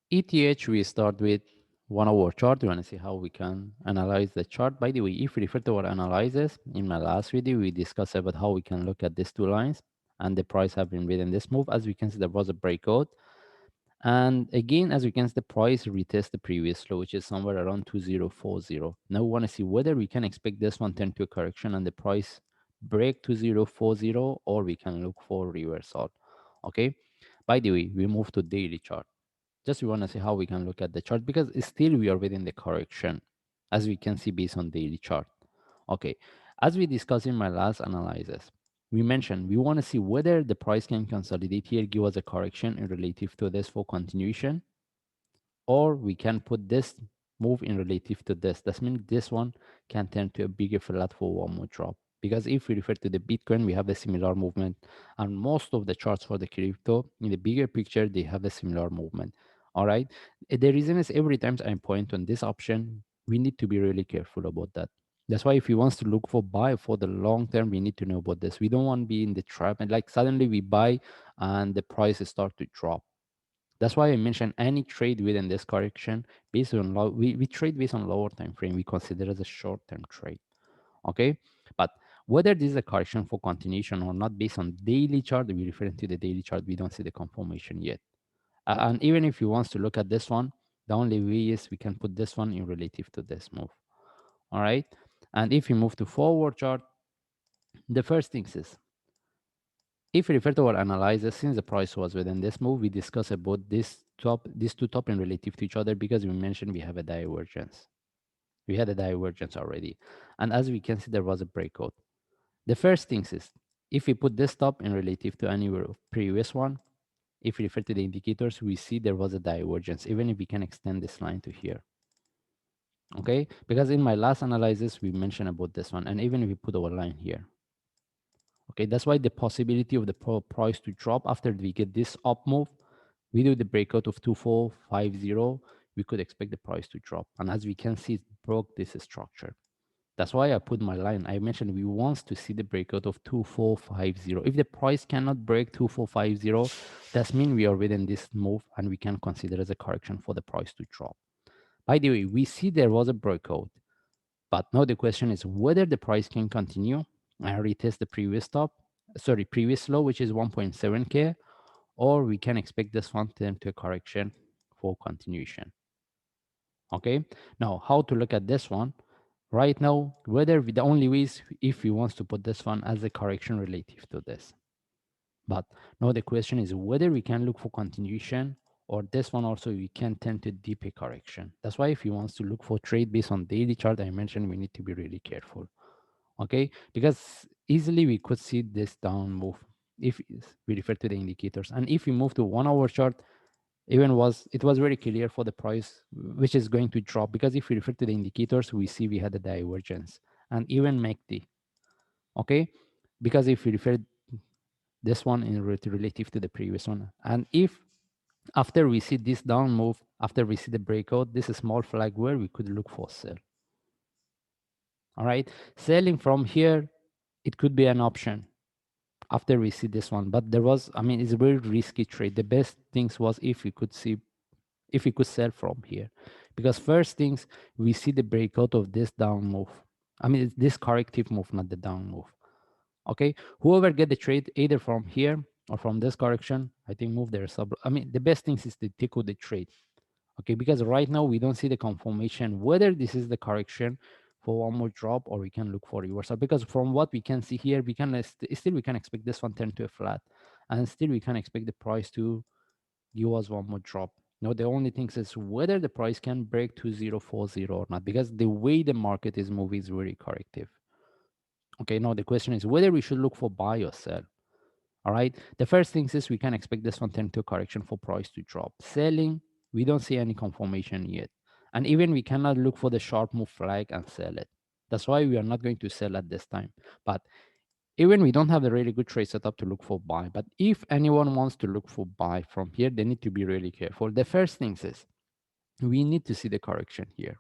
ETH, we start with 1 hour chart. We want to see how we can analyze the chart. By the way, if we refer to our analysis, in my last video, we discussed about how we can look at these two lines and the price have been within this move. As we can see, there was a breakout. And again, as we can see, the price retest the previous low, which is somewhere around 2040. Now we want to see whether we can expect this one turn to a correction and the price break 2040, or we can look for reversal. Okay. By the way, we move to daily chart. Just we want to see how we can look at the chart because still we are within the correction, as we can see based on daily chart. Okay, as we discussed in my last analysis, we mentioned we want to see whether the price can consolidate here, give us a correction in relative to this for continuation, or we can put this move in relative to this. That means this one can turn to a bigger flat for one more drop. Because if we refer to the Bitcoin, we have a similar movement, and most of the charts for the crypto in the bigger picture they have a similar movement. All right. The reason is every time I point on this option, we need to be really careful about that. That's why if we want to look for buy for the long term, we need to know about this. We don't want to be in the trap and like suddenly we buy and the prices start to drop. That's why I mentioned any trade within this correction based on we trade based on lower time frame. We consider as a short term trade. Okay. But whether this is a correction for continuation or not based on daily chart, we refer to the daily chart, we don't see the confirmation yet. And even if you want to look at this one, the only way is we can put this one in relative to this move. All right. And if we move to forward chart, the first thing is if we refer to our analysis, since the price was within this move, we discuss about these two top in relative to each other because we mentioned we have a divergence. We had a divergence already. And as we can see, there was a breakout. The first thing is if we put this top in relative to any previous one, if we refer to the indicators, we see there was a divergence, even if we can extend this line to here. Okay, because in my last analysis, we mentioned about this one. And even if we put our line here, okay, that's why the possibility of the price to drop after we get this up move, we do the breakout of 2450, we could expect the price to drop. And as we can see, it broke this structure. That's why I put my line. I mentioned we want to see the breakout of 2450. If the price cannot break 2450, that means we are within this move and we can consider as a correction for the price to drop. By the way, we see there was a breakout, but now the question is whether the price can continue and retest the previous low, which is 1.7K, or we can expect this one to turn to a correction for continuation. Okay, now how to look at this one? Right now, whether the only way is if we want to put this one as a correction relative to this. But now the question is whether we can look for continuation or this one also we can tend to deeper correction. That's why if you want to look for trade based on daily chart, I mentioned we need to be really careful. Okay, because easily we could see this down move if we refer to the indicators. And if we move to 1 hour chart, it was very clear for the price which is going to drop, because if we refer to the indicators, we see we had a divergence and even MACD. Okay, because if we refer this one in relative to the previous one, and if after we see this down move, after we see the breakout, this is small flag where we could look for sell. All right, selling from here, it could be an option after we see this one, but there was, I mean, it's a very risky trade. The best things was if we could sell from here, because first things we see the breakout of this down move. I mean, it's this corrective move, not the down move. Okay, whoever get the trade either from here or from this correction, I think move their sub. I mean, the best things is to take out the trade. Okay, because right now we don't see the confirmation whether this is the correction for one more drop or we can look for reversal. Because from what we can see here, we can still we can expect this one turn to a flat, and still we can expect the price to give us one more drop. Now the only thing is whether the price can break 2040 or not, because the way the market is moving is very corrective. Okay, now the question is whether we should look for buy or sell. All right. The first thing is we can expect this one turn to a correction for price to drop. Selling, we don't see any confirmation yet. And even we cannot look for the sharp move flag and sell it. That's why we are not going to sell at this time. But even we don't have a really good trade setup to look for buy. But if anyone wants to look for buy from here, they need to be really careful. The first thing is we need to see the correction here.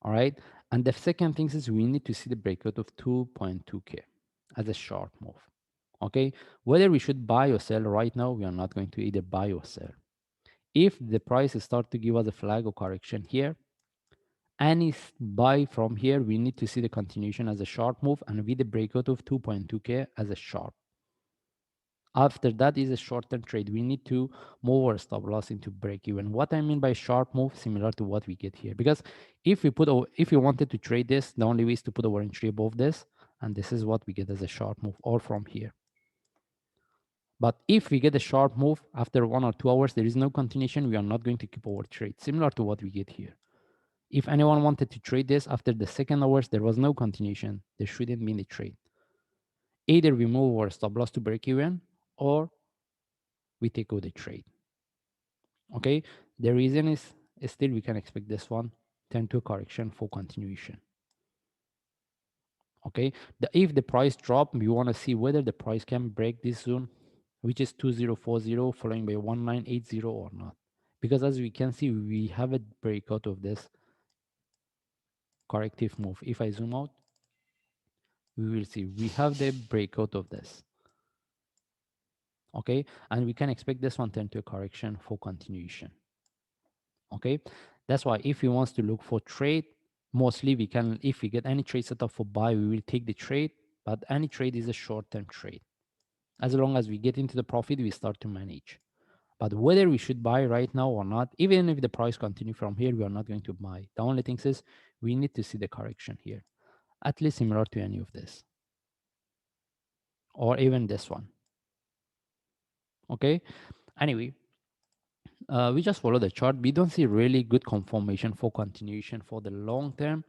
All right. And the second thing is we need to see the breakout of 2.2K as a short move. Okay. Whether we should buy or sell right now, we are not going to either buy or sell. If the price start to give us a flag or correction here, any buy from here, we need to see the continuation as a sharp move and with the breakout of 2.2k as a sharp. After that is a short-term trade. We need to move our stop loss into break even. What I mean by sharp move, similar to what we get here. Because if we wanted to trade this, the only way is to put our entry above this, and this is what we get as a sharp move, or from here. But if we get a sharp move after 1 or 2 hours, there is no continuation, we are not going to keep our trade, similar to what we get here. If anyone wanted to trade this after the second hours, there was no continuation. There shouldn't be any trade. Either we move our stop loss to break even, or we take out the trade. Okay, the reason is still we can expect this one turn to a correction for continuation. Okay, if the price drop, we want to see whether the price can break this zone, which is 2040 following by 1980 or not. Because as we can see, we have a breakout of this corrective move. If I zoom out, we will see we have the breakout of this. Okay, and we can expect this one turn to a correction for continuation. Okay, that's why if we wants to look for trade, mostly we can, if we get any trade set up for buy, we will take the trade, but any trade is a short-term trade. As long as we get into the profit, we start to manage. But whether we should buy right now or not, even if the price continue from here, we are not going to buy. The only thing is we need to see the correction here, at least similar to any of this, or even this one. Okay, anyway, we just follow the chart. We don't see really good confirmation for continuation for the long term.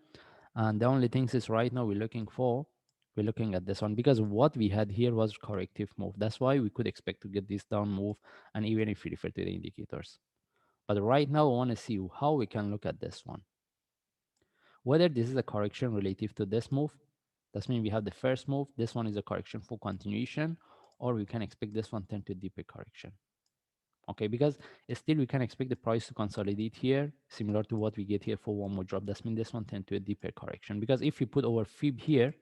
And the only things is right now we're looking at this one, because what we had here was corrective move. That's why we could expect to get this down move, and even if we refer to the indicators. But right now I want to see how we can look at this one, whether this is a correction relative to this move. That means we have the first move, this one is a correction for continuation, or we can expect this one turn to deeper correction. Okay, because still we can expect the price to consolidate here, similar to what we get here for one more drop. That means this one tend to a deeper correction, because if we put our fib here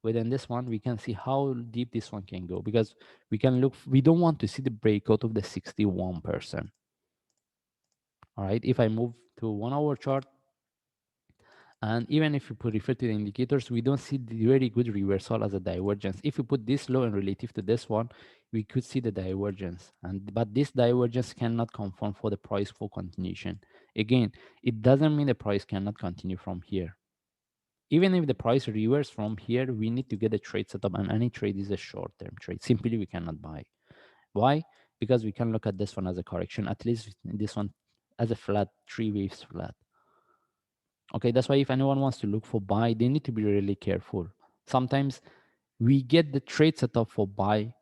within this one, we can see how deep this one can go, because we can look, we don't want to see the breakout of the 61%. All right, if I move to 1 hour chart, and even if you refer to the indicators, we don't see the very good reversal as a divergence. If you put this low and relative to this one, we could see the divergence. But this divergence cannot confirm for the price for continuation. Again, it doesn't mean the price cannot continue from here. Even if the price reverses from here, we need to get a trade set up, and any trade is a short-term trade. Simply, we cannot buy. Why? Because we can look at this one as a correction, at least this one as a flat, 3 waves flat. Okay, that's why if anyone wants to look for buy, they need to be really careful. Sometimes we get the trade set up for buy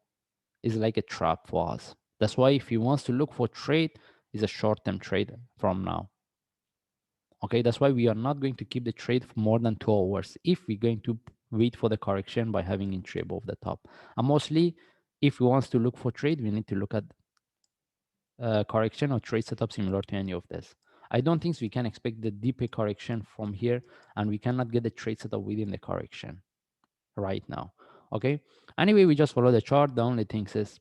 is like a trap for us. That's why if he wants to look for trade, is a short-term trade from now. Okay, that's why we are not going to keep the trade for more than 2 hours if we're going to wait for the correction by having entry above the top. And mostly, if we wants to look for trade, we need to look at correction or trade setup similar to any of this. I don't think we can expect the deeper correction from here, and we cannot get the trade setup within the correction right now. Okay. Anyway, we just follow the chart. The only thing is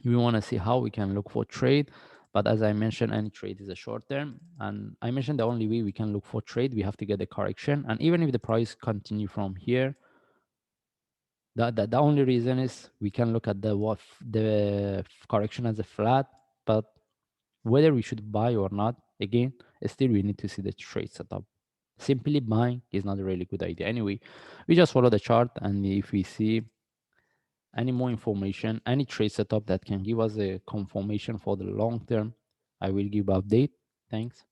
we want to see how we can look for trade. But as I mentioned, any trade is a short term. And I mentioned the only way we can look for trade, we have to get the correction. And even if the price continue from here, the only reason is we can look at the correction as a flat, but whether we should buy or not, again, still we need to see the trade setup. Simply buying is not a really good idea. Anyway, we just follow the chart, and if we see any more information, any trade setup that can give us a confirmation for the long term, I will give update. Thanks.